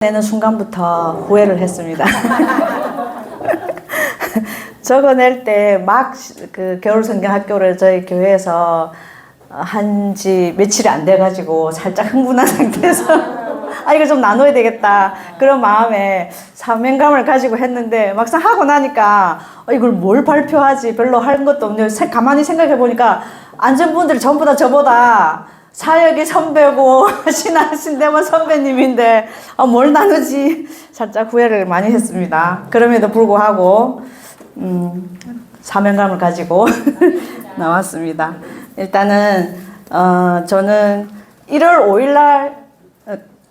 내는 순간부터 후회를 했습니다. 적어낼 때 막 그 겨울 성경 학교를 저희 교회에서 한지 며칠이 안 돼가지고 살짝 흥분한 상태에서 이거 좀 나눠야 되겠다 그런 마음에 사명감을 가지고 했는데 막상 하고 나니까 이걸 뭘 발표하지 별로 할 것도 없네요. 가만히 생각해 보니까 앉은 분들이 전부 다 저보다 사역이 선배고 신대원 선배님인데 뭘 나누지 살짝 후회를 많이 했습니다. 그럼에도 불구하고 사명감을 가지고 나왔습니다. 일단은 저는 1월 5일 날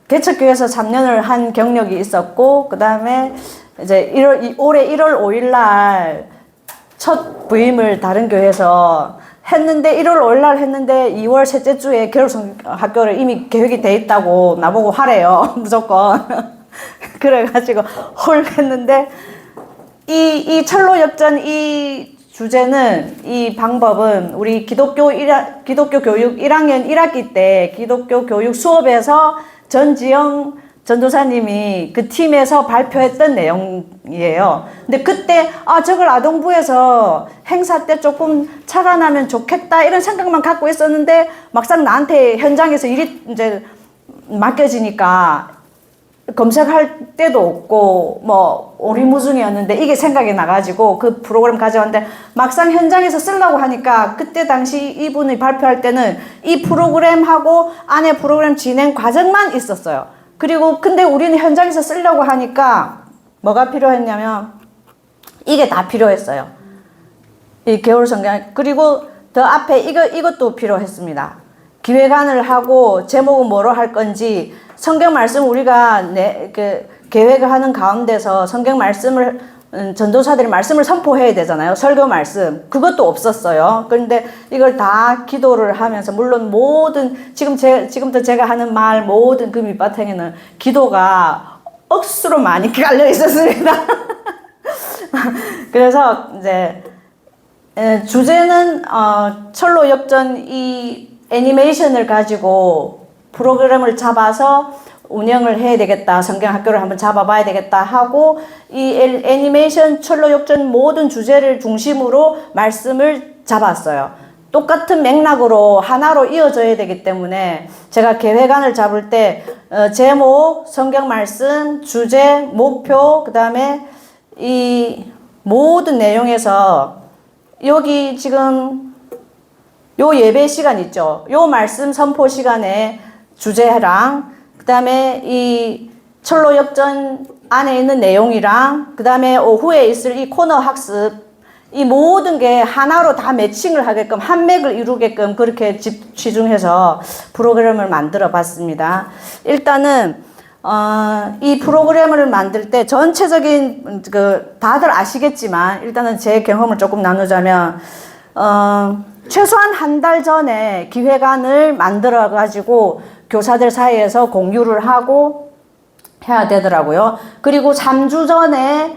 개척교회에서 3년을 한 경력이 있었고, 그 다음에 이제 올해 1월 5일 날 첫 부임을 다른 교회에서 했는데 1월 5일 날 했는데 2월 셋째 주에 겨울학교를 이미 계획이 돼 있다고 나보고 하래요. 무조건. 그래가지고 헐 했는데 이 철로 역전 이 주제는 이 방법은 우리 기독교 교육 1학년 1학기 때 기독교 교육 수업에서 전지영 전도사님이 그 팀에서 발표했던 내용이에요. 근데 그때 저걸 아동부에서 행사 때 조금 착안하면 좋겠다 이런 생각만 갖고 있었는데 막상 나한테 현장에서 일이 이제 맡겨지니까 검색할 때도 없고 오리무중이었는데 이게 생각이 나가지고 그 프로그램 가져왔는데 막상 현장에서 쓰려고 하니까 그때 당시 이분이 발표할 때는 이 프로그램하고 안에 프로그램 진행 과정만 있었어요. 그리고 근데 우리는 현장에서 쓰려고 하니까 뭐가 필요했냐면 이게 다 필요했어요. 이 겨울 성경. 그리고 더 앞에 이것도 필요했습니다. 기획안을 하고 제목은 뭐로 할 건지 성경 말씀 우리가 계획을 하는 가운데서 성경 말씀을 전도사들이 말씀을 선포해야 되잖아요. 설교 말씀. 그것도 없었어요. 그런데 이걸 다 기도를 하면서 물론 모든 지금부터 제가 하는 말 모든 그 밑바탕에는 기도가 억수로 많이 깔려 있었습니다. 그래서 이제 주제는 철로 역전 이 애니메이션을 가지고 프로그램을 잡아서 운영을 해야 되겠다. 성경학교를 한번 잡아봐야 되겠다 하고 이 애니메이션 철로 역전 모든 주제를 중심으로 말씀을 잡았어요. 똑같은 맥락으로 하나로 이어져야 되기 때문에 제가 계획안을 잡을 때 제목, 성경 말씀, 주제, 목표, 그 다음에 이 모든 내용에서 여기 지금 요 예배 시간 있죠. 요 말씀 선포 시간에 주제랑 그 다음에 이 철로 역전 안에 있는 내용이랑 그 다음에 오후에 있을 이 코너 학습 이 모든 게 하나로 다 매칭을 하게끔 한 맥을 이루게끔 그렇게 치중해서 프로그램을 만들어 봤습니다. 일단은 이 프로그램을 만들 때 전체적인 다들 아시겠지만 일단은 제 경험을 조금 나누자면 최소한 한 달 전에 기획안을 만들어 가지고 교사들 사이에서 공유를 하고 해야 되더라고요. 그리고 3주 전에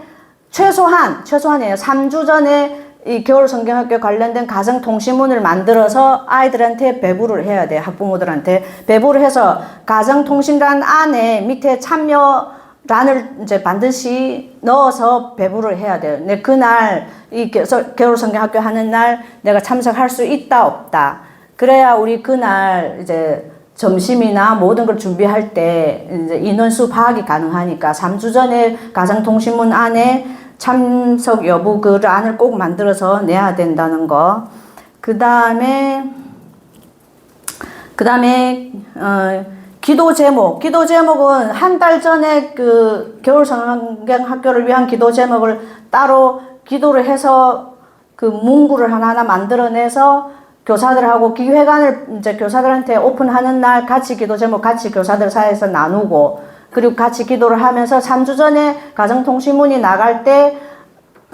최소한이에요. 3주 전에 이 겨울 성경학교 관련된 가정통신문을 만들어서 아이들한테 배부를 해야 돼요. 학부모들한테 배부를 해서 가정통신란 안에 밑에 참여란을 이제 반드시 넣어서 배부를 해야 돼요. 근데 그날 이 겨울 성경학교 하는 날 내가 참석할 수 있다 없다. 그래야 우리 그날 이제 점심이나 모든 걸 준비할 때 이제 인원수 파악이 가능하니까 3주 전에 가정통신문 안에 참석 여부 그 안을 꼭 만들어서 내야 된다는 거. 그 다음에 기도 제목은 한 달 전에 그 겨울 성경 학교를 위한 기도 제목을 따로 기도를 해서 그 문구를 하나하나 만들어내서 교사들하고 기획안을 이제 교사들한테 오픈하는 날 같이 기도 제목 같이 교사들 사이에서 나누고 그리고 같이 기도를 하면서 3주 전에 가정통신문이 나갈 때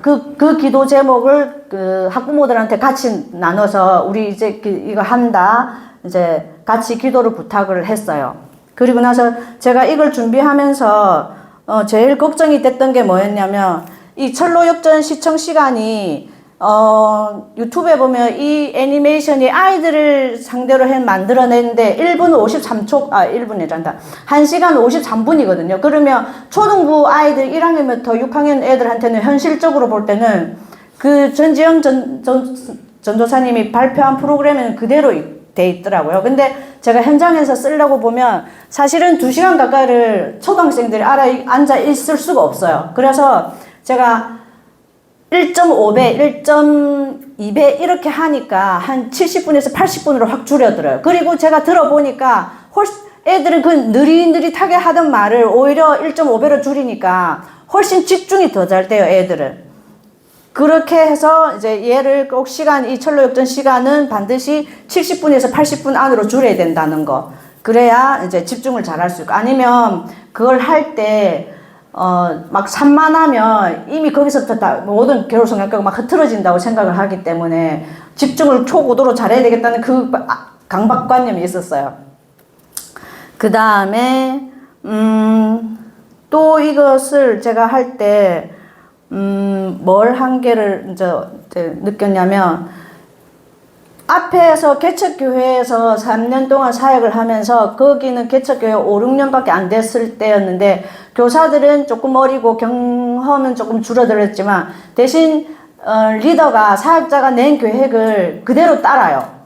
그 기도 제목을 그 학부모들한테 같이 나눠서 우리 이제 이거 한다 이제 같이 기도를 부탁을 했어요. 그리고 나서 제가 이걸 준비하면서 제일 걱정이 됐던 게 뭐였냐면 이 철로 역전 시청 시간이 유튜브에 보면 이 애니메이션이 아이들을 상대로 만들어냈는데 1분 53초, 1분이란다. 1시간 53분이거든요. 그러면 초등부 아이들 1학년부터 6학년 애들한테는 현실적으로 볼 때는 그 전지영 전도사님이 발표한 프로그램에는 그대로 돼 있더라고요. 근데 제가 현장에서 쓰려고 보면 사실은 2시간 가까이를 초등학생들이 앉아 있을 수가 없어요. 그래서 제가 1.5배, 1.2배 이렇게 하니까 한 70분에서 80분으로 확 줄여들어요. 그리고 제가 들어보니까 애들은 그 느릿느릿하게 하던 말을 오히려 1.5배로 줄이니까 훨씬 집중이 더 잘 돼요, 애들은. 그렇게 해서 이제 얘를 꼭 이 철로역전 시간은 반드시 70분에서 80분 안으로 줄여야 된다는 거. 그래야 이제 집중을 잘 할 수 있고. 아니면 그걸 할 때 막 산만하면 이미 거기서부터 다 모든 겨울성경학과가 막 흐트러진다고 생각을 하기 때문에 집중을 초고도로 잘해야 되겠다는 그 강박관념이 있었어요. 그 다음에 또 이것을 제가 할 때 뭘 한계를 이제 느꼈냐면 앞에서 개척교회에서 3년 동안 사역을 하면서 거기는 개척교회 5, 6년밖에 안 됐을 때였는데 교사들은 조금 어리고 경험은 조금 줄어들었지만 대신 리더가 사역자가 낸 계획을 그대로 따라요.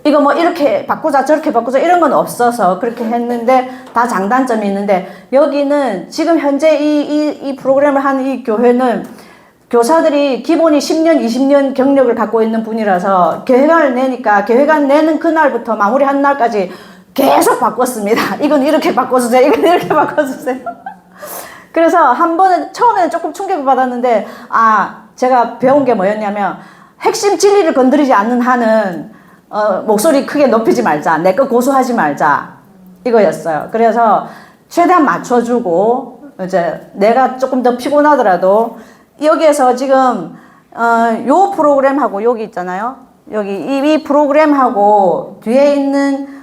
이거 뭐 이렇게 바꾸자 저렇게 바꾸자 이런 건 없어서 그렇게 했는데 다 장단점이 있는데 여기는 지금 현재 이 프로그램을 하는 이 교회는 교사들이 기본이 10년, 20년 경력을 갖고 있는 분이라서 계획안을 내니까 계획안 내는 그날부터 마무리한 날까지 계속 바꿨습니다. 이건 이렇게 바꿔주세요. 이건 이렇게 바꿔주세요. 그래서 한 번은 처음에는 조금 충격을 받았는데 제가 배운 게 뭐였냐면 핵심 진리를 건드리지 않는 한은 목소리 크게 높이지 말자. 내 거 고수하지 말자. 이거였어요. 그래서 최대한 맞춰주고 이제 내가 조금 더 피곤하더라도 여기에서 지금 요 프로그램하고 여기 있잖아요. 여기 이 프로그램하고 뒤에 있는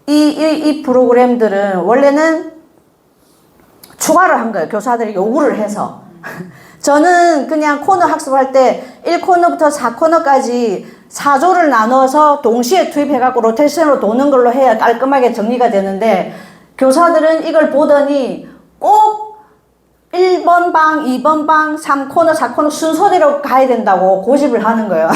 이 프로그램들은 원래는 추가를 한 거예요. 교사들이 요구를 해서. 저는 그냥 코너 학습할 때 1코너부터 4코너까지 4조를 나눠서 동시에 투입해갖고 로테이션으로 도는 걸로 해야 깔끔하게 정리가 되는데 교사들은 이걸 보더니 꼭 1번 방, 2번 방, 3코너, 4코너 순서대로 가야 된다고 고집을 하는 거예요.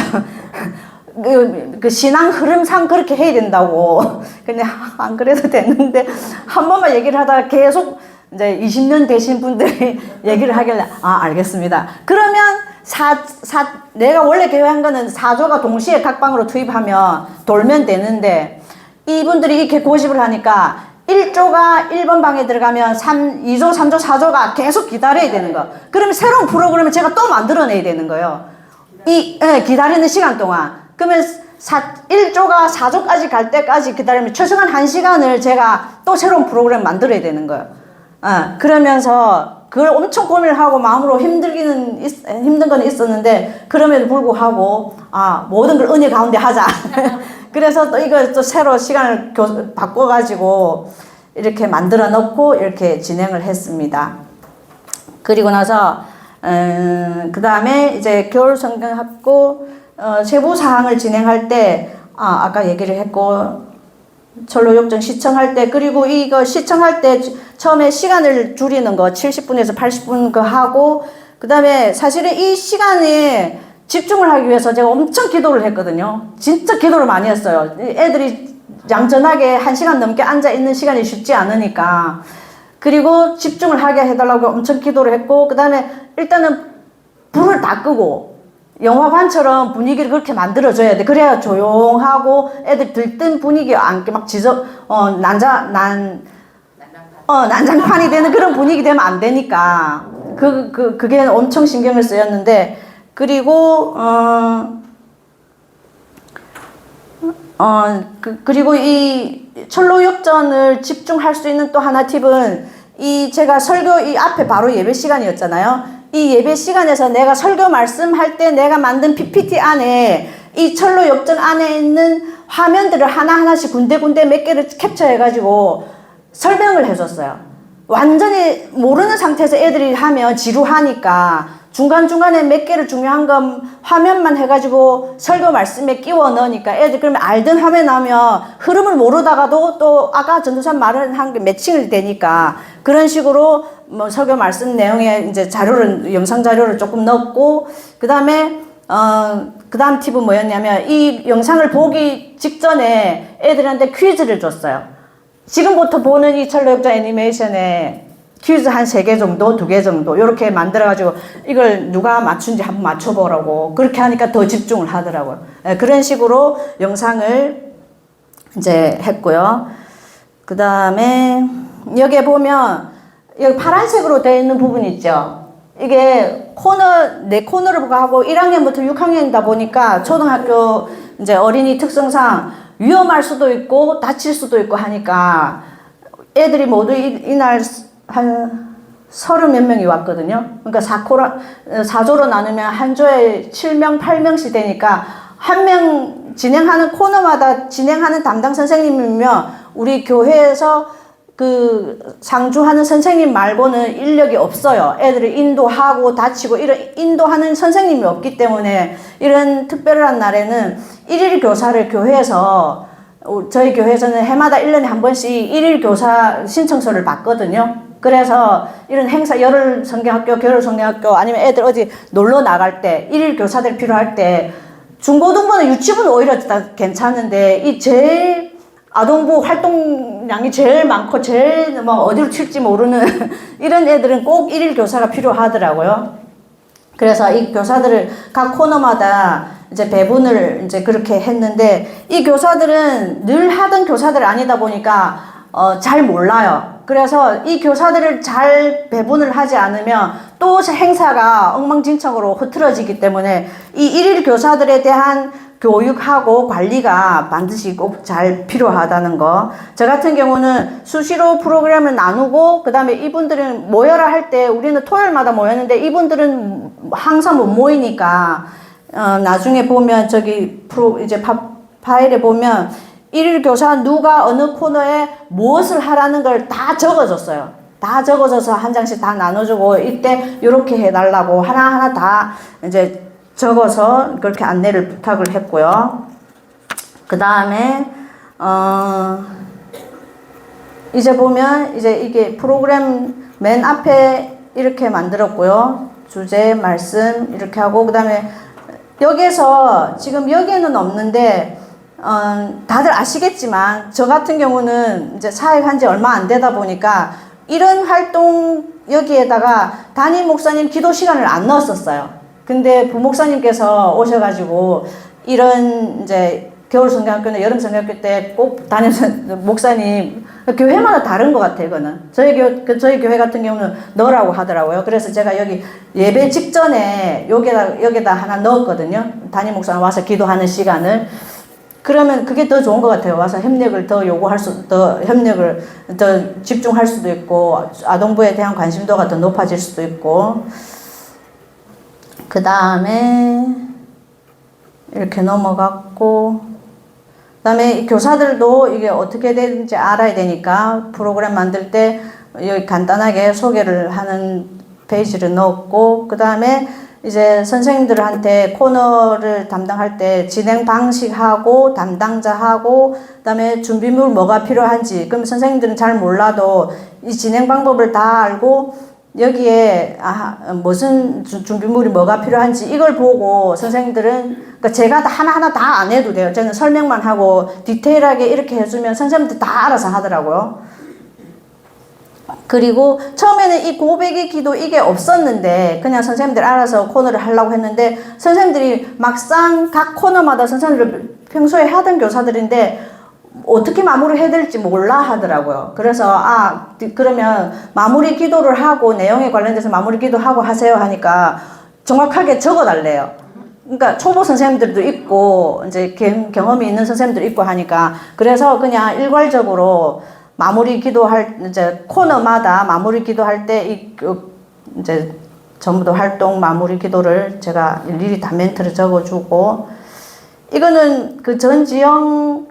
그 신앙 흐름상 그렇게 해야 된다고. 근데 안 그래도 됐는데 한 번만 얘기를 하다가 계속 이제 20년 되신 분들이 얘기를 하길래 알겠습니다. 그러면 내가 원래 계획한 거는 4조가 동시에 각 방으로 투입하면 돌면 되는데 이분들이 이렇게 고집을 하니까 1조가 1번 방에 들어가면 2조, 3조, 4조가 계속 기다려야 되는 거. 그러면 새로운 프로그램을 제가 또 만들어내야 되는 거예요. 기다리는 시간 동안. 그러면 1조가 4조까지 갈 때까지 기다리면 최소한 1시간을 제가 또 새로운 프로그램 만들어야 되는 거예요. 그러면서 그걸 엄청 고민을 하고 마음으로 힘든 건 있었는데 그럼에도 불구하고 모든 걸 은혜 가운데 하자. 그래서 또 이걸 또 새로 시간을 바꿔가지고 이렇게 만들어 놓고 이렇게 진행을 했습니다. 그리고 나서 그 다음에 이제 겨울 성경학교 세부 사항을 진행할 때 아까 얘기를 했고 철로역전 시청할 때 그리고 이거 시청할 때 처음에 시간을 줄이는 거 70분에서 80분 그 하고 그 다음에 사실은 이 시간에 집중을 하기 위해서 제가 엄청 기도를 했거든요. 진짜 기도를 많이 했어요. 애들이 얌전하게 1시간 넘게 앉아있는 시간이 쉽지 않으니까. 그리고 집중을 하게 해달라고 엄청 기도를 했고 그 다음에 일단은 불을 다 끄고 영화관처럼 분위기를 그렇게 만들어줘야 돼. 그래야 조용하고 애들 들뜬 분위기 안게 막 난장판이 되는 그런 분위기 되면 안 되니까. 그게 엄청 신경을 쓰였는데 그리고 그리고 이 철로역전을 집중할 수 있는 또 하나 팁은 제가 설교 앞에 바로 예배 시간이었잖아요. 이 예배 시간에서 내가 설교 말씀할 때 내가 만든 PPT 안에 이 철로역전 안에 있는 화면들을 하나하나씩 군데군데 몇 개를 캡처해가지고 설명을 해줬어요. 완전히 모르는 상태에서 애들이 하면 지루하니까 중간중간에 몇 개를 중요한 건 화면만 해가지고 설교 말씀에 끼워 넣으니까 애들 그러면 알던 화면 나오면 흐름을 모르다가도 또 아까 전도사님 말한 게 매칭이 되니까 그런 식으로 뭐 설교 말씀 내용에 이제 자료를, 영상 자료를 조금 넣었고, 그 다음에, 그 다음 팁은 뭐였냐면 이 영상을 보기 직전에 애들한테 퀴즈를 줬어요. 지금부터 보는 이 철로역전 애니메이션에 퀴즈 한 3개 정도, 2개 정도, 이렇게 만들어가지고 이걸 누가 맞춘지 한번 맞춰보라고. 그렇게 하니까 더 집중을 하더라고요. 네, 그런 식으로 영상을 이제 했고요. 그 다음에 여기에 보면 여기 파란색으로 되어 있는 부분 있죠. 이게 내 코너를 하고 1학년부터 6학년이다 보니까 초등학교 이제 어린이 특성상 위험할 수도 있고 다칠 수도 있고 하니까 애들이 모두 이날 한 30몇 명이 왔거든요. 그러니까 4조로 나누면 한 조에 7명, 8명씩 되니까 한 명 진행하는 코너마다 진행하는 담당 선생님이면 우리 교회에서 그 상주하는 선생님 말고는 인력이 없어요. 애들을 인도하고 다치고 이런 인도하는 선생님이 없기 때문에 이런 특별한 날에는 일일 교사를 교회에서 저희 교회에서는 해마다 1년에 한 번씩 일일 교사 신청서를 받거든요. 그래서 이런 행사, 열흘 성경학교, 겨울 성경학교 아니면 애들 어디 놀러 나갈 때 일일 교사들 필요할 때 중고등부는 유치부는 오히려 다 괜찮은데 이 제일 아동부 활동량이 제일 많고 제일 뭐 어디로 튈지 모르는 이런 애들은 꼭 일일 교사가 필요하더라고요. 그래서 이 교사들을 각 코너마다 이제 배분을 이제 그렇게 했는데 이 교사들은 늘 하던 교사들 아니다 보니까 잘 몰라요. 그래서 이 교사들을 잘 배분을 하지 않으면 또 행사가 엉망진창으로 흐트러지기 때문에 이 일일 교사들에 대한 교육하고 관리가 반드시 꼭 잘 필요하다는 거. 저 같은 경우는 수시로 프로그램을 나누고 그 다음에 이분들은 모여라 할 때 우리는 토요일마다 모였는데 이분들은 항상 못 모이니까 나중에 보면 저기 이제 파일에 보면 일일 교사 누가 어느 코너에 무엇을 하라는 걸 다 적어줬어요. 다 적어줘서 한 장씩 다 나눠주고 이때 이렇게 해달라고 하나하나 다 이제 적어서 그렇게 안내를 부탁을 했고요. 그 다음에 이제 보면 이제 이게 프로그램 맨 앞에 이렇게 만들었고요. 주제, 말씀 이렇게 하고 그 다음에 여기에서 지금 여기에는 없는데 다들 아시겠지만 저 같은 경우는 이제 사역한 지 얼마 안 되다 보니까 이런 활동 여기에다가 담임 목사님 기도 시간을 안 넣었었어요. 근데 부목사님께서 오셔가지고 이런 이제 겨울 성경학교나 여름 성경학교 때 꼭 담임 목사님 교회마다 다른 것 같아요. 이거는 저희 교회 같은 경우는 넣으라고 하더라고요. 그래서 제가 여기 예배 직전에 여기다 하나 넣었거든요. 담임 목사님 와서 기도하는 시간을. 그러면 그게 더 좋은 것 같아요. 와서 협력을 더 협력을 더 집중할 수도 있고, 아동부에 대한 관심도가 더 높아질 수도 있고, 그 다음에, 이렇게 넘어갔고, 그 다음에 교사들도 이게 어떻게 되는지 알아야 되니까, 프로그램 만들 때 여기 간단하게 소개를 하는 페이지를 넣었고, 그 다음에 이제 선생님들한테 코너를 담당할 때 진행 방식하고 담당자하고 그다음에 준비물 뭐가 필요한지 그럼 선생님들은 잘 몰라도 이 진행 방법을 다 알고 여기에 무슨 준비물이 뭐가 필요한지 이걸 보고 선생님들은 그러니까 제가 하나하나 다 안 해도 돼요. 저는 설명만 하고 디테일하게 이렇게 해주면 선생님들 다 알아서 하더라고요. 그리고 처음에는 이 고백의 기도 이게 없었는데 그냥 선생님들 알아서 코너를 하려고 했는데 선생님들이 막상 각 코너마다 선생님들 평소에 하던 교사들인데 어떻게 마무리해야 될지 몰라 하더라고요. 그래서 그러면 마무리 기도를 하고 내용에 관련돼서 마무리 기도하고 하세요 하니까 정확하게 적어달래요. 그러니까 초보 선생님들도 있고 이제 경험이 있는 선생님들도 있고 하니까 그래서 그냥 일괄적으로 마무리 기도할 이제 코너마다 마무리 기도할 때 이제 전부 다 활동 마무리 기도를 제가 일일이 다 멘트를 적어주고 이거는 그 전지영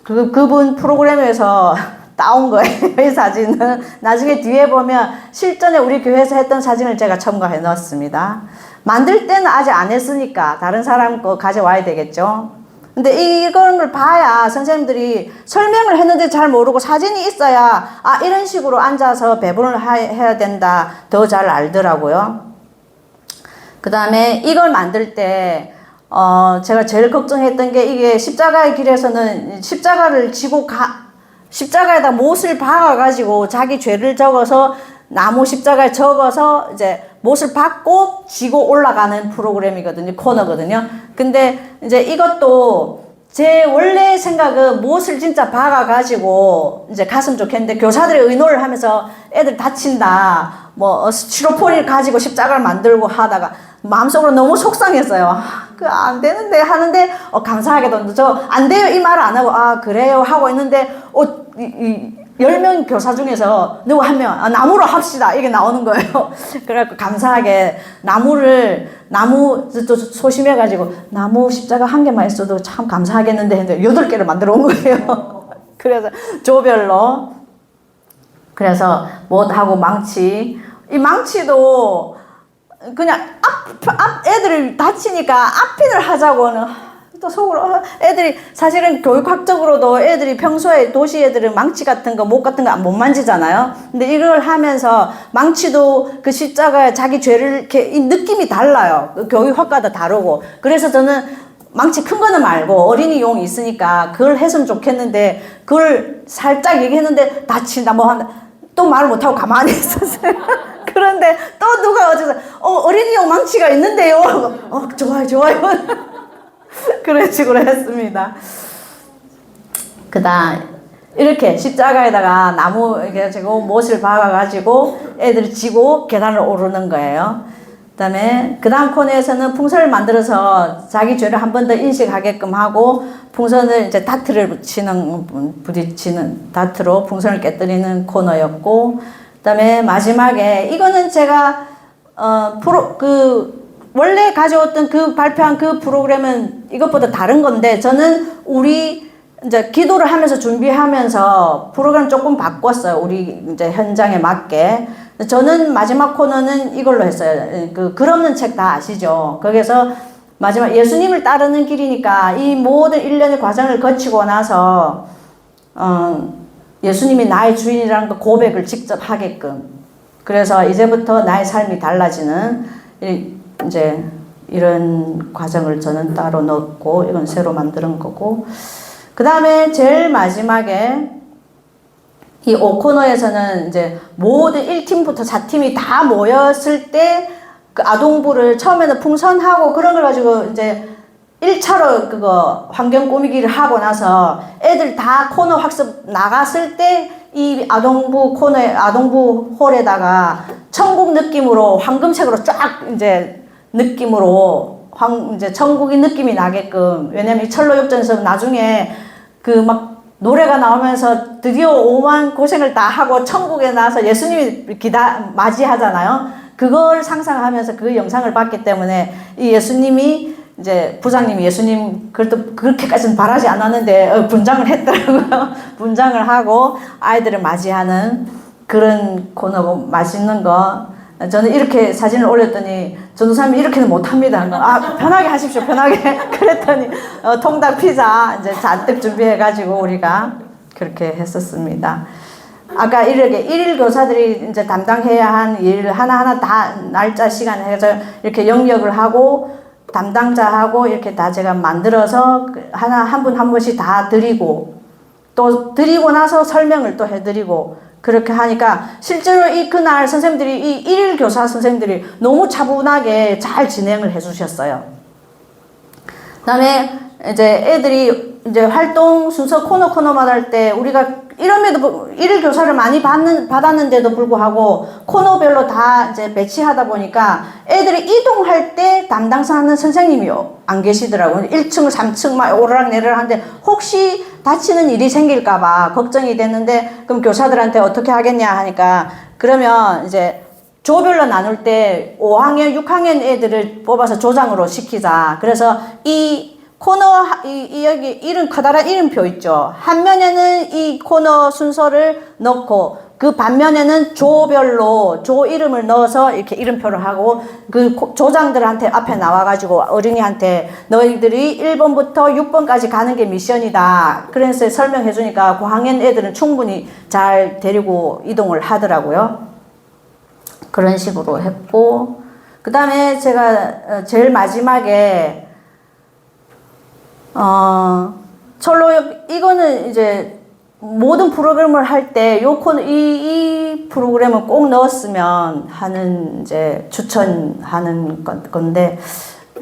그분 프로그램에서 따온 거예요. 이 사진은. 나중에 뒤에 보면 실전에 우리 교회에서 했던 사진을 제가 첨가해 넣었습니다. 만들 때는 아직 안 했으니까 다른 사람 거 가져와야 되겠죠. 근데 이런 걸 봐야 선생님들이 설명을 했는데 잘 모르고 사진이 있어야 아 이런 식으로 앉아서 배분을 해야 된다 더 잘 알더라고요. 그 다음에 이걸 만들 때 제가 제일 걱정했던 게 이게 십자가의 길에서는 십자가를 지고 십자가에다 못을 박아가지고 자기 죄를 적어서 나무 십자가에 적어서 이제 못을 박고 지고 올라가는 프로그램이거든요. 코너거든요. 근데 이제 이것도 제 원래 생각은 못을 진짜 박아가지고 이제 갔으면 좋겠는데 교사들이 의논을 하면서 애들 다친다. 뭐 스티로폼을 가지고 십자가를 만들고 하다가 마음속으로 너무 속상했어요. 그 안 되는데 하는데 감사하게도 저 안 돼요 이 말 안 하고 아 그래요 하고 있는데 10명 교사 중에서 누구 한 명 나무로 합시다 이게 나오는 거예요. 그래갖고 감사하게 나무 또 소심해가지고 나무 십자가 한 개만 있어도 참 감사하겠는데 했는데 8개를 만들어 온 거예요. 그래서 조별로 그래서 못하고 망치 이 망치도 그냥 앞 애들을 다치니까 앞핀을 하자고는 또 속으로 애들이 사실은 교육학적으로도 애들이 평소에 도시 애들은 망치 같은 거 못 같은 거 못 만지잖아요. 근데 이걸 하면서 망치도 그 십자가에 자기 죄를 이렇게 이 느낌이 달라요. 그 교육학과도 다르고. 그래서 저는 망치 큰 거는 말고 어린이용 있으니까 그걸 했으면 좋겠는데 그걸 살짝 얘기했는데 다친다 뭐 한다 또 말을 못하고 가만히 있었어요. 그런데 또 누가 어디서 어린이용 망치가 있는데요. 좋아요. 그런 식으로 했습니다. 그다음 이렇게 십자가에다가 나무 이렇게 지고 못을 박아가지고 애들이 지고 계단을 오르는 거예요. 그다음에 그다음 코너에서는 풍선을 만들어서 자기 죄를 한 번 더 인식하게끔 하고 풍선을 이제 다트를 부딪히는 다트로 풍선을 깨뜨리는 코너였고, 그다음에 마지막에 이거는 제가 원래 가져왔던 그 발표한 그 프로그램은 이것보다 다른 건데 저는 우리 이제 기도를 하면서 준비하면서 프로그램 조금 바꿨어요. 우리 이제 현장에 맞게. 저는 마지막 코너는 이걸로 했어요. 글 없는 책 다 아시죠? 거기서 마지막 예수님을 따르는 길이니까 이 모든 일련의 과정을 거치고 나서 예수님이 나의 주인이라는 그 고백을 직접 하게끔. 그래서 이제부터 나의 삶이 달라지는 이제 이런 과정을 저는 따로 넣었고 이건 새로 만드는 거고, 그 다음에 제일 마지막에 이 5코너에서는 이제 모든 1팀부터 4팀이 다 모였을 때 그 아동부를 처음에는 풍선하고 그런 걸 가지고 이제 1차로 그거 환경 꾸미기를 하고 나서 애들 다 코너 학습 나갔을 때 이 아동부 코너에 아동부 홀에다가 천국 느낌으로 황금색으로 쫙 이제 느낌으로 이제 천국의 느낌이 나게끔. 왜냐면 이 철로역전에서 나중에 그 막 노래가 나오면서 드디어 오만 고생을 다 하고 천국에 나와서 예수님이 맞이하잖아요. 그걸 상상하면서 그 영상을 봤기 때문에 이 예수님이 이제 부장님이 예수님 그렇게까지는 바라지 않았는데 분장을 했더라고요. 분장을 하고 아이들을 맞이하는 그런 코너고 맛있는 거. 저는 이렇게 사진을 올렸더니 전도사님이 이렇게는 못합니다. 편하게 하십시오. 편하게. 그랬더니 통닭 피자 이제 잔뜩 준비해가지고 우리가 그렇게 했었습니다. 아까 이렇게 일일 교사들이 이제 담당해야 한 일 하나하나 다 날짜 시간 해서 이렇게 영역을 하고 담당자하고 이렇게 다 제가 만들어서 하나 한 분 한 분씩 다 드리고 또 드리고 나서 설명을 또 해드리고 그렇게 하니까 실제로 그날 선생님들이 이 일일 교사 선생님들이 너무 차분하게 잘 진행을 해주셨어요. 그다음에 이제 애들이 이제 활동 순서 코너마다 할 때 우리가 이럼에도 일일 교사를 많이 받았는데도 불구하고 코너별로 다 이제 배치하다 보니까 애들이 이동할 때 담당사 하는 선생님이 안 계시더라고요. 1층, 3층 막 오르락내리락 하는데 혹시 다치는 일이 생길까봐 걱정이 됐는데 그럼 교사들한테 어떻게 하겠냐 하니까 그러면 이제 조별로 나눌 때 5학년, 6학년 애들을 뽑아서 조장으로 시키자. 그래서 이 여기 이름, 커다란 이름표 있죠. 한 면에는 이 코너 순서를 넣고, 그 반면에는 조별로 조 이름을 넣어서 이렇게 이름표를 하고, 그 조장들한테 앞에 나와가지고 어린이한테 너희들이 1번부터 6번까지 가는 게 미션이다. 그래서 설명해 주니까 고학년 애들은 충분히 잘 데리고 이동을 하더라고요. 그런 식으로 했고, 그 다음에 제가 제일 마지막에 이거는 이제 모든 프로그램을 할 때 이 프로그램은 꼭 넣었으면 하는 이제 추천하는 건데,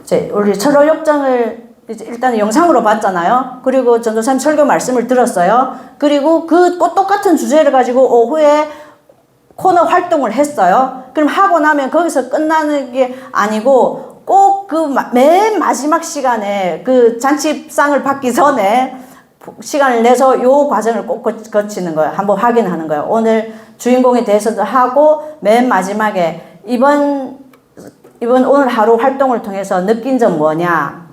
이제 우리 철로 역정을 이제 일단 영상으로 봤잖아요. 그리고 전도사님 설교 말씀을 들었어요. 그리고 그 똑같은 주제를 가지고 오후에 코너 활동을 했어요. 그럼 하고 나면 거기서 끝나는 게 아니고 꼭 그 맨 마지막 시간에 그 잔치상을 받기 전에 시간을 내서 요 과정을 꼭 거치는 거예요. 한번 확인하는 거예요. 오늘 주인공에 대해서도 하고 맨 마지막에 이번 오늘 하루 활동을 통해서 느낀 점 뭐냐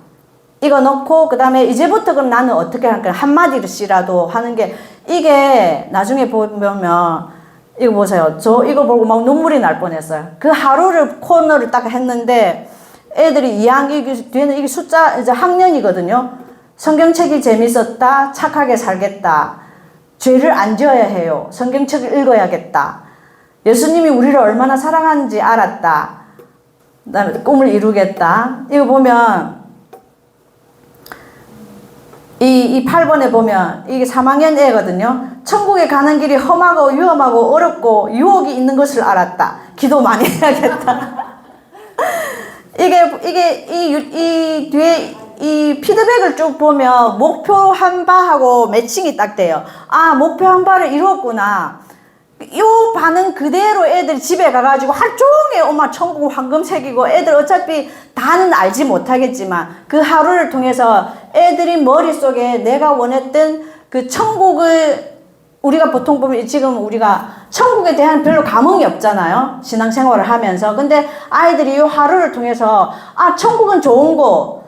이거 넣고 그 다음에 이제부터 그럼 나는 어떻게 할까 한마디씩이라도 하는 게 이게 나중에 보면 이거 보세요. 저 이거 보고 막 눈물이 날 뻔했어요. 그 하루를 코너를 딱 했는데 애들이 2학기 뒤에는 이게 숫자 이제 학년이거든요. 성경책이 재밌었다. 착하게 살겠다. 죄를 안 지어야 해요. 성경책을 읽어야겠다. 예수님이 우리를 얼마나 사랑하는지 알았다. 그다음에 꿈을 이루겠다. 이거 보면 이 8번에 보면 이게 3학년 애거든요. 천국에 가는 길이 험하고 위험하고 어렵고 유혹이 있는 것을 알았다. 기도 많이 해야겠다. 이게 이 뒤에 이 피드백을 쭉 보면 목표한 바하고 매칭이 딱 돼요. 아, 목표한 바를 이루었구나. 요 반응 그대로 애들 집에 가가지고 하루 종일 엄마 천국 황금색이고 애들 어차피 다는 알지 못하겠지만 그 하루를 통해서 애들이 머릿속에 내가 원했던 그 천국을 우리가 보통 보면 지금 우리가 천국에 대한 별로 감흥이 없잖아요. 신앙생활을 하면서. 근데 아이들이 이 하루를 통해서 아, 천국은 좋은 곳.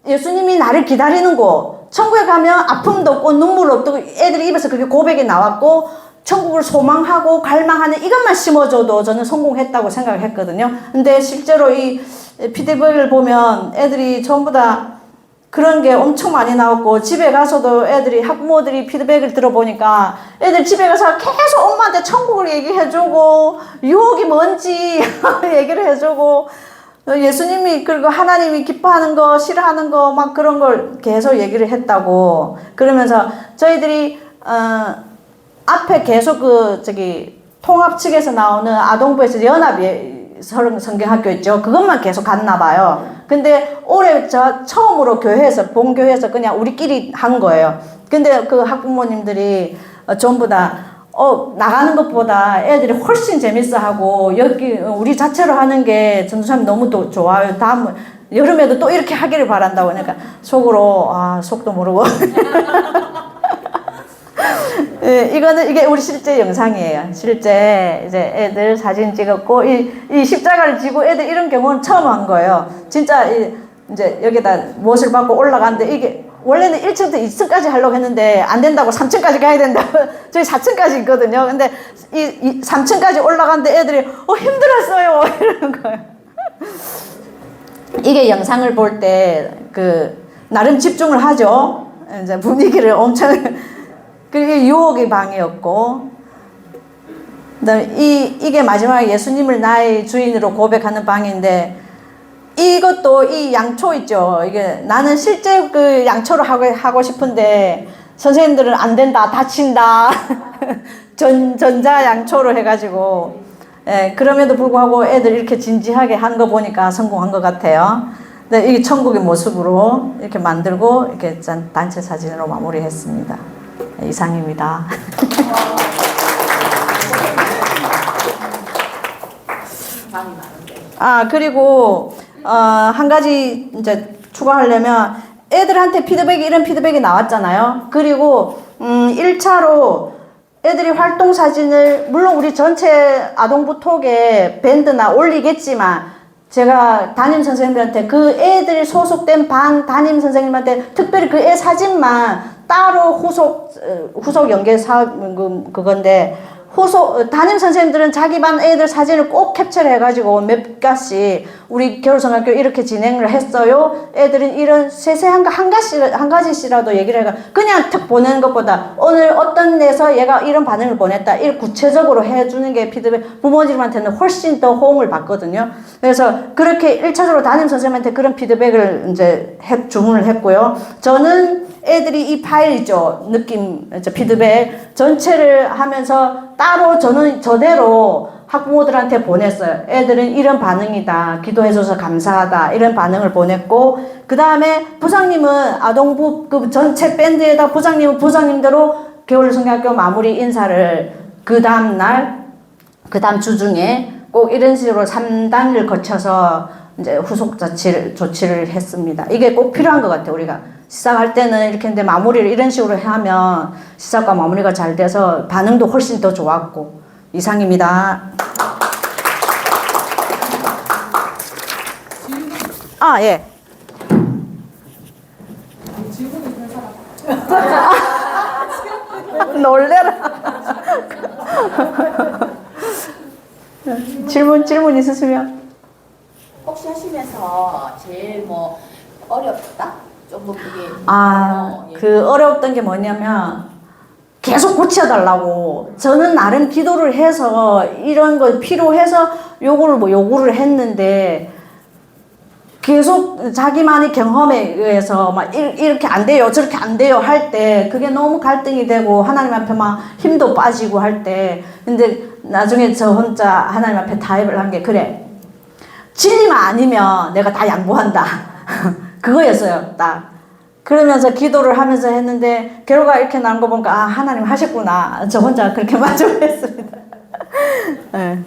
예수님이 나를 기다리는 곳. 천국에 가면 아픔도 없고 눈물 없고 애들이 입에서 그렇게 고백이 나왔고 천국을 소망하고 갈망하는 이것만 심어줘도 저는 성공했다고 생각을 했거든요. 근데 실제로 이 피드백을 보면 애들이 전부 다 그런 게 엄청 많이 나왔고 집에 가서도 애들이 학부모들이 피드백을 들어보니까 애들 집에 가서 계속 엄마한테 천국을 얘기해주고 유혹이 뭔지 얘기를 해주고 예수님이 그리고 하나님이 기뻐하는 거 싫어하는 거 막 그런 걸 계속 얘기를 했다고 그러면서 저희들이 앞에 계속 통합 측에서 나오는 아동부에서 연합이 성경학교 있죠. 그것만 계속 갔나 봐요. 근데 올해 저 처음으로 본교회에서 그냥 우리끼리 한 거예요. 근데 그 학부모님들이 전부 다 나가는 것보다 애들이 훨씬 재밌어 하고 여기 우리 자체로 하는 게 전도사님 너무 또 좋아요. 다음 여름에도 또 이렇게 하기를 바란다고 하니까 속으로 속도 모르고 예, 이게 우리 실제 영상이에요. 실제 이제 애들 사진 찍었고 이 십자가를 지고 애들 이런 경우는 처음 한 거예요. 진짜 이제 여기다 무엇을 받고 올라가는데 이게 원래는 1층부터 2층까지 하려고 했는데 안 된다고 3층까지 가야 된다고 저희 4층까지 있거든요. 근데 이 3층까지 올라가는데 애들이 힘들었어요 이러는 거예요. 이게 영상을 볼 때 나름 집중을 하죠. 이제 분위기를 엄청 그게 유혹의 방이었고, 그다음에 이게 마지막에 예수님을 나의 주인으로 고백하는 방인데, 이것도 이 양초 있죠. 이게 나는 실제 그 양초로 하고 싶은데, 선생님들은 안 된다, 다친다. 전자 양초로 해가지고, 예, 그럼에도 불구하고 애들 이렇게 진지하게 한 거 보니까 성공한 것 같아요. 근데 이 천국의 모습으로 이렇게 만들고, 이렇게 단체 사진으로 마무리했습니다. 이상입니다. 그리고 한 가지 이제 추가하려면 애들한테 이런 피드백이 나왔잖아요. 그리고 1차로 애들이 활동 사진을 물론 우리 전체 아동부 톡에 밴드나 올리겠지만 제가 담임 선생님들한테 그 애들이 소속된 반 담임 선생님한테 특별히 그 애 사진만 따로 후속 연계 사업 그건데 담임 선생님들은 자기 반 애들 사진을 꼭 캡처를 해가지고 몇 가지 우리 겨울성학교 이렇게 진행을 했어요. 애들은 이런 세세한 한 가지씩이라도 얘기를 해가 그냥 탁 보내는 것보다 오늘 어떤 데서 얘가 이런 반응을 보냈다. 이렇게 구체적으로 해주는 게 피드백 부모님한테는 훨씬 더 호응을 받거든요. 그래서 그렇게 1차적으로 담임 선생님한테 그런 피드백을 이제 주문을 했고요. 저는 애들이 이 파일이죠. 느낌, 피드백 전체를 하면서 따로 저는 저대로 학부모들한테 보냈어요. 애들은 이런 반응이다. 기도해줘서 감사하다. 이런 반응을 보냈고 그 다음에 부장님은 아동부 그 전체 밴드에다 부장님은 부장님대로 겨울성경학교 마무리 인사를 그 다음 날, 그 다음 주 중에 꼭 이런 식으로 3단을 거쳐서 이제 후속 조치를 했습니다. 이게 꼭 필요한 것 같아요. 우리가 시작할 때는 이렇게 했는데 마무리를 이런 식으로 하면 시작과 마무리가 잘 돼서 반응도 훨씬 더 좋았고 이상입니다. 아, 예. 놀래라. 질문 있으시면. 혹시 하시면서 제일 뭐 어렵다? 조금 그게 그 어려웠던 게 뭐냐면 계속 고쳐달라고 저는 나름 기도를 해서 이런 거 필요해서 요구를 했는데 계속 자기만의 경험에 의해서 막 이렇게 안 돼요 저렇게 안 돼요 할 때 그게 너무 갈등이 되고 하나님 앞에 막 힘도 빠지고 할 때 근데 나중에 저 혼자 하나님 앞에 타협을 한 게 그래 진리만 아니면 내가 다 양보한다 그거였어요 딱 그러면서 기도를 하면서 했는데 결과가 이렇게 나온 거 보니까 아 하나님 하셨구나 저 혼자 그렇게 만족했습니다. 네.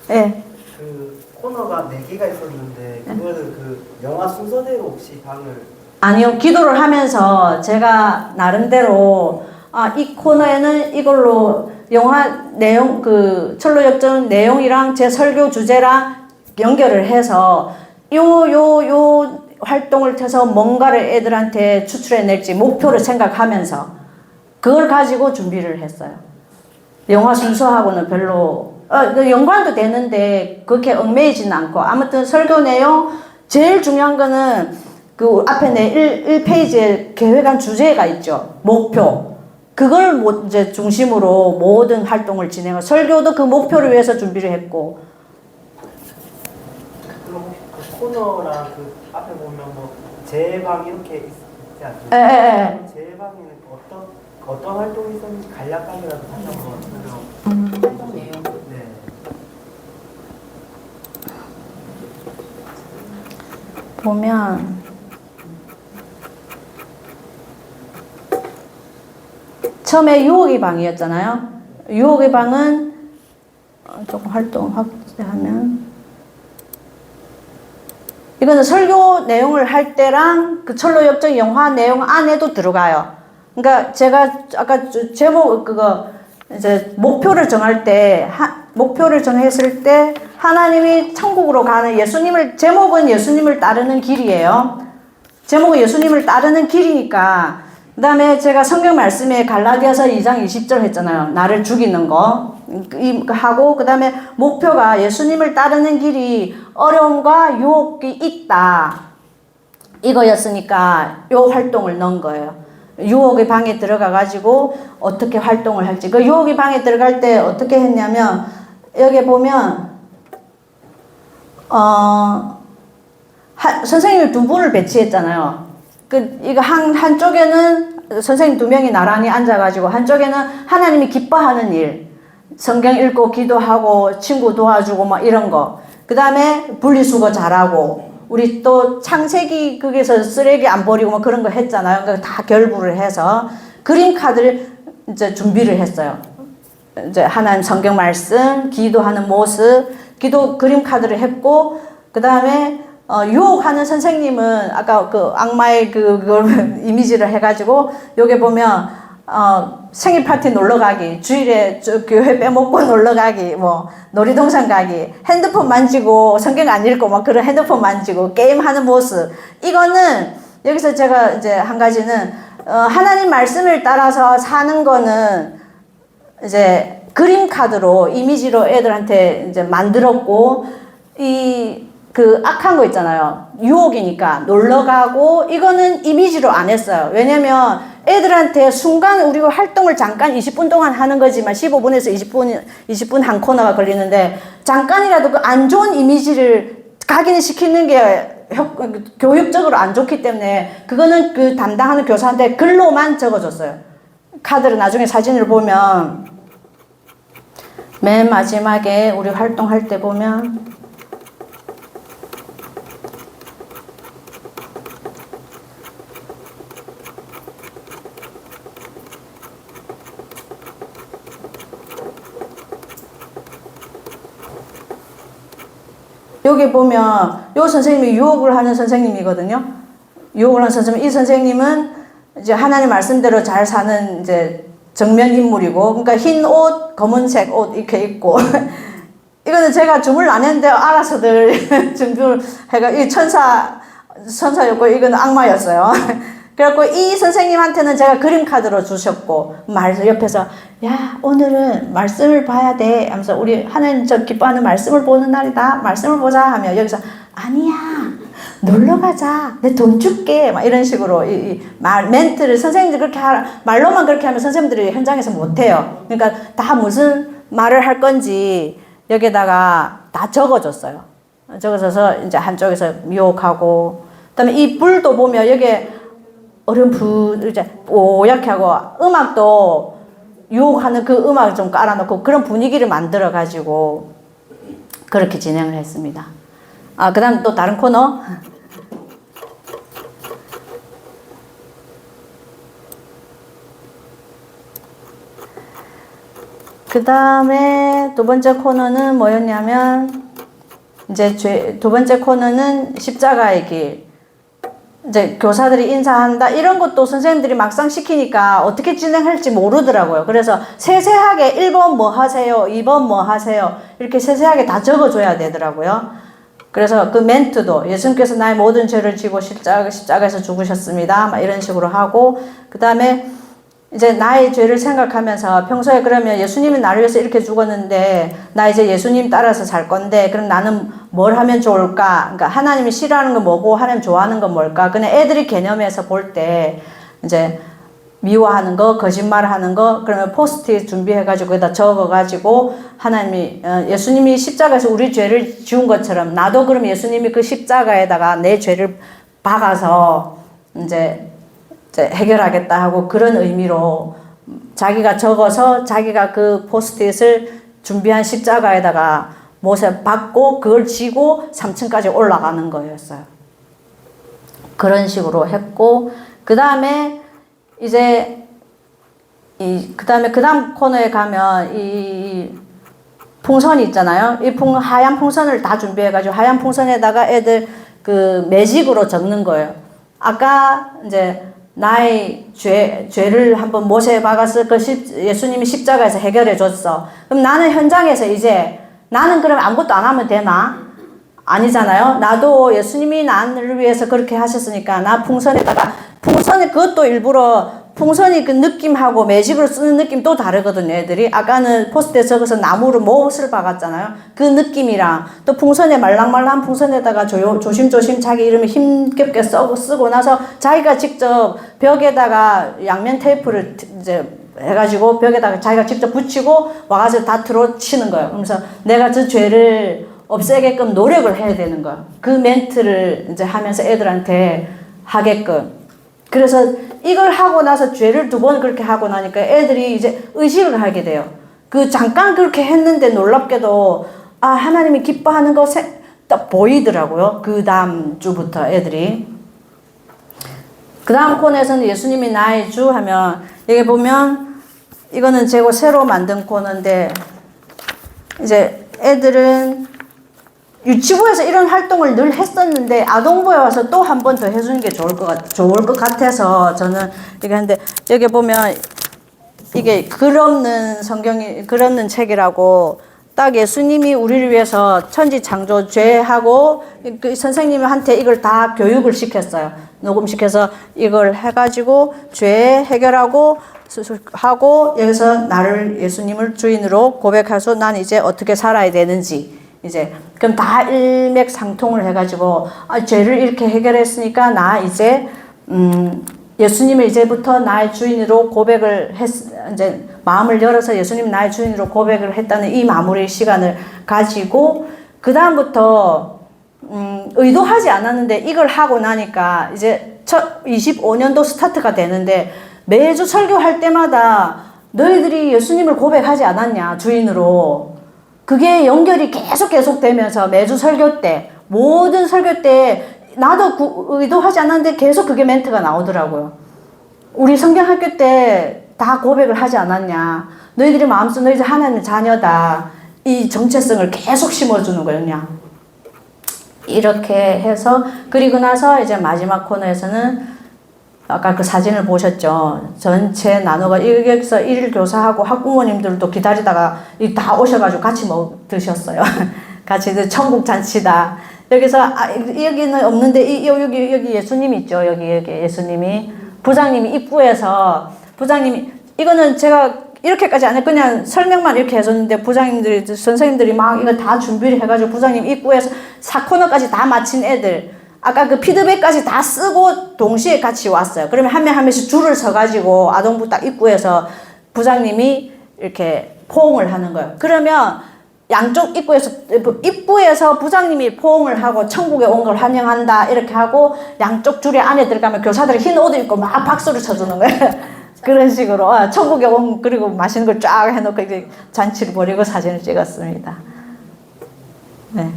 네. 그 코너가 4개가 있었는데 그거는 그 영화 순서대로 혹시 방을 아니요 기도를 하면서 제가 나름대로 이 코너에는 이걸로 영화 내용 그 철로역전 내용이랑 제 설교 주제랑 연결을 해서 요 활동을 통해서 뭔가를 애들한테 추출해낼지 목표를 생각하면서 그걸 가지고 준비를 했어요. 영화 순서하고는 별로 연관도 되는데 그렇게 얽매이지는 않고 아무튼 설교 내용 제일 중요한 거는 그 앞에 내 1페이지에 계획한 주제가 있죠. 목표. 그걸 이제 중심으로 모든 활동을 진행을 설교도 그 목표를 위해서 준비를 했고 그럼 그 코너랑 그 앞에 보면 뭐 제방 이렇게 있지 않나요? 예. 제방에는 어떤 활동이 있었는지 간략하게라도 다시 한번 활동 내용. 네. 보면 처음에 유혹의 방이었잖아요. 유혹의 방은 조금 활동 확대하면 이거는 설교 내용을 할 때랑 그 철로역정 영화 내용 안에도 들어가요. 그러니까 제가 아까 제목 이제 목표를 정할 때 목표를 정했을 때 하나님이 천국으로 가는 제목은 예수님을 따르는 길이에요. 제목은 예수님을 따르는 길이니까 그 다음에 제가 성경 말씀에 갈라디아서 2장 20절 했잖아요. 나를 죽이는 거 하고 그 다음에 목표가 예수님을 따르는 길이 어려움과 유혹이 있다 이거였으니까 요 활동을 넣은 거예요. 유혹의 방에 들어가 가지고 어떻게 활동을 할지 그 유혹의 방에 들어갈 때 어떻게 했냐면 여기 보면 선생님을 2분을 배치했잖아요. 이거 한쪽에는 선생님 2명이 나란히 앉아가지고 한쪽에는 하나님이 기뻐하는 일 성경 읽고 기도하고 친구 도와주고 막 이런 거 그 다음에 분리수거 잘하고 우리 또 창세기 거기서 쓰레기 안 버리고 뭐 그런 거 했잖아요. 그러니까 다 결부를 해서 그림 카드를 이제 준비를 했어요. 이제 하나님 성경 말씀, 기도하는 모습, 기도 그림 카드를 했고 그 다음에 유혹하는 선생님은 아까 그 악마의 그걸 이미지를 해가지고 여기 보면 생일 파티 놀러 가기, 주일에 교회 빼먹고 놀러 가기, 뭐 놀이동산 가기, 핸드폰 만지고 성경 안 읽고 막 그런 핸드폰 만지고 게임하는 모습. 이거는 여기서 제가 이제 한 가지는 하나님 말씀을 따라서 사는 거는 이제 그림 카드로 이미지로 애들한테 이제 만들었고 그 악한 거 있잖아요. 유혹이니까 놀러 가고 이거는 이미지로 안 했어요. 왜냐면 애들한테 순간 우리가 활동을 잠깐 20분 동안 하는 거지만 15분에서 20분 한 코너가 걸리는데 잠깐이라도 그 안 좋은 이미지를 각인시키는 게 교육적으로 안 좋기 때문에 그거는 그 담당하는 교사한테 글로만 적어줬어요. 카드를 나중에 사진을 보면 맨 마지막에 우리 활동할 때 보면 여기 보면 요 선생님이 유혹을 하는 선생님이거든요. 유혹을 하는 선생님, 이 선생님은 이제 하나님 말씀대로 잘 사는 이제 정면 인물이고, 그러니까 흰 옷, 검은색 옷 이렇게 입고 이거는 제가 주문을 안 했는데 알아서들 주문을 해가 이 천사였고 이거는 악마였어요. 그래갖고 이 선생님한테는 제가 그림 카드로 주셨고 옆에서 야 오늘은 말씀을 봐야 돼 하면서 우리 하나님 저 기뻐하는 말씀을 보는 날이다 말씀을 보자 하면 여기서 아니야 놀러 가자 내 돈 줄게 막 이런 식으로 멘트를 선생님들이 그렇게 말로만 그렇게 하면 선생님들이 현장에서 못해요. 그러니까 다 무슨 말을 할 건지 여기다가 다 적어줬어요. 적어줘서 이제 한쪽에서 미혹하고 그다음에 이 불도 보면 여기에 어렴풋 이제 뽀얗게 하고 음악도 유혹하는 그 음악을 좀 깔아놓고 그런 분위기를 만들어 가지고 그렇게 진행을 했습니다. 그 다음 또 다른 코너 그 다음에 두 번째 코너는 뭐였냐면 이제 두 번째 코너는 십자가의 길. 이제 교사들이 인사한다 이런 것도 선생님들이 막상 시키니까 어떻게 진행할지 모르더라고요. 그래서 세세하게 1번 뭐 하세요 2번 뭐 하세요 이렇게 세세하게 다 적어줘야 되더라고요. 그래서 그 멘트도 예수님께서 나의 모든 죄를 지고 십자가에서 죽으셨습니다 막 이런 식으로 하고 그 다음에 이제 나의 죄를 생각하면서 평소에 그러면 예수님이 나를 위해서 이렇게 죽었는데 나 이제 예수님 따라서 살 건데 그럼 나는 뭘 하면 좋을까? 그러니까 하나님이 싫어하는 건 뭐고 하나님 좋아하는 건 뭘까? 그냥 애들이 개념에서 볼 때 이제 미워하는 거, 거짓말하는 거 그러면 포스트잇 준비해가지고 거기다 적어가지고 하나님이 예수님이 십자가에서 우리 죄를 지운 것처럼 나도 그럼 예수님이 그 십자가에다가 내 죄를 박아서 이제 해결하겠다 하고 그런 의미로 자기가 적어서 자기가 그 포스트잇을 준비한 십자가에다가 못에 박고 그걸 지고 3층까지 올라가는 거였어요. 그런 식으로 했고 그 다음에 이제 그 다음 코너에 가면 이 풍선이 있잖아요. 이 하얀 풍선을 다 준비해가지고 하얀 풍선에다가 애들 그 매직으로 적는 거예요. 아까 이제 나의 죄를 한번 못에 박아서 예수님이 십자가에서 해결해 줬어. 그럼 나는 현장에서 이제 나는 그럼 아무것도 안 하면 되나? 아니잖아요. 나도 예수님이 나를 위해서 그렇게 하셨으니까 나 풍선에 그것도 일부러 풍선이 그 느낌하고 매직으로 쓰는 느낌 또 다르거든요, 애들이. 아까는 포스트에 적어서 나무로 못을 박았잖아요. 그 느낌이랑 또 풍선에 말랑말랑한 풍선에다가 조심조심 자기 이름을 힘겹게 쓰고 나서 자기가 직접 벽에다가 양면 테이프를 이제 해가지고 벽에다가 자기가 직접 붙이고 와가지고 다 들어치는 거예요. 그러면서 내가 저 죄를 없애게끔 노력을 해야 되는 거예요. 그 멘트를 이제 하면서 애들한테 하게끔. 그래서 이걸 하고 나서 죄를 2번 그렇게 하고 나니까 애들이 이제 의식을 하게 돼요. 그 잠깐 그렇게 했는데 놀랍게도 하나님이 기뻐하는 거 딱 보이더라고요. 그 다음 주부터 애들이. 그 다음 코너에서는 예수님이 나의 주 하면 여기 보면 이거는 제가 새로 만든 코너인데 이제 애들은 유치부에서 이런 활동을 늘 했었는데 아동부에 와서 또 한 번 더 해주는 게 좋을 것 같아서 저는 이렇게 하는데 여기 보면 이게 글 없는 성경이, 글 없는 책이라고 딱 예수님이 우리를 위해서 천지 창조 죄하고 그 선생님한테 이걸 다 교육을 시켰어요. 녹음시켜서 이걸 해가지고 죄 해결하고 하고 여기서 나를 예수님을 주인으로 고백해서 난 이제 어떻게 살아야 되는지 이제 그럼 다 일맥상통을 해가지고 죄를 이렇게 해결했으니까 나 이제 예수님을 이제부터 나의 주인으로 고백을 이제 마음을 열어서 예수님 나의 주인으로 고백을 했다는 이 마무리 시간을 가지고 그 다음부터 의도하지 않았는데 이걸 하고 나니까 이제 25년도 스타트가 되는데 매주 설교할 때마다 너희들이 예수님을 고백하지 않았냐 주인으로 그게 연결이 계속 되면서 매주 설교 때 모든 설교 때 나도 의도하지 않았는데 계속 그게 멘트가 나오더라고요. 우리 성경학교 때 다 고백을 하지 않았냐. 너희들이 마음속 너희들 하나님의 자녀다. 이 정체성을 계속 심어주는 거예요. 그냥. 이렇게 해서 그리고 나서 이제 마지막 코너에서는 아까 그 사진을 보셨죠. 전체 나눠가 여기서 일일 교사하고 학부모님들도 기다리다가 다 오셔가지고 같이 드셨어요. 같이 천국 잔치다. 여기서 여기는 없는데 여기 예수님이 있죠. 여기 예수님이 부장님이 입구에서 부장님이 이거는 제가 이렇게까지 안 해 그냥 설명만 이렇게 해줬는데 부장님들이 선생님들이 막 이거 다 준비를 해가지고 부장님 입구에서 4코너까지 다 마친 애들 아까 그 피드백까지 다 쓰고 동시에 같이 왔어요. 그러면 한 명씩 줄을 서가지고 아동부 딱 입구에서 부장님이 이렇게 포옹을 하는 거예요. 그러면 양쪽 입구에서 부장님이 포옹을 하고 천국에 온 걸 환영한다 이렇게 하고 양쪽 줄에 안에 들어가면 교사들이 흰 옷 입고 막 박수를 쳐주는 거예요. 그런 식으로 천국에 온 그리고 맛있는 걸 쫙 해놓고 이제 잔치를 벌이고 사진을 찍었습니다. 네,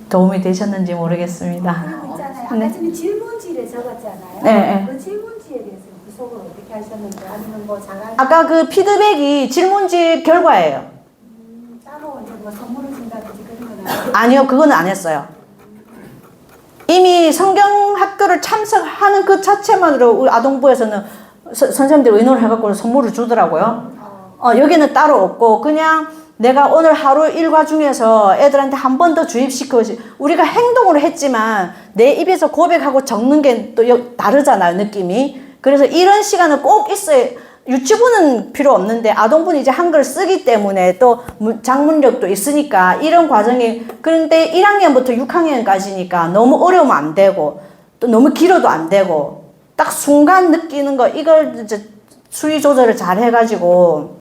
도움이 되셨는지 모르겠습니다. 그리고 있잖아요. 아까 네. 전에 질문지를 적었잖아요. 네. 그 질문지에 대해서 구속을 어떻게 하셨는지 아니면 뭐 자가 아까 그 피드백이 질문지 결과예요. 따로 이제 뭐 선물을 준다든지 그런 건 아니요, 그거는 안 했어요. 이미 성경학교를 참석하는 그 자체만으로 우리 아동부에서는 선생님들 의논을 해갖고 선물을 주더라고요. 여기는 따로 없고 그냥 내가 오늘 하루 일과 중에서 애들한테 한 번 더 주입시켜 우리가 행동으로 했지만 내 입에서 고백하고 적는 게 또 다르잖아요, 느낌이. 그래서 이런 시간은 꼭 있어야 유치부는 필요 없는데 아동부는 이제 한글 쓰기 때문에 또 장문력도 있으니까 이런 과정이 그런데 1학년부터 6학년까지니까 너무 어려우면 안 되고 또 너무 길어도 안 되고 딱 순간 느끼는 거 이걸 이제 수위 조절을 잘 해가지고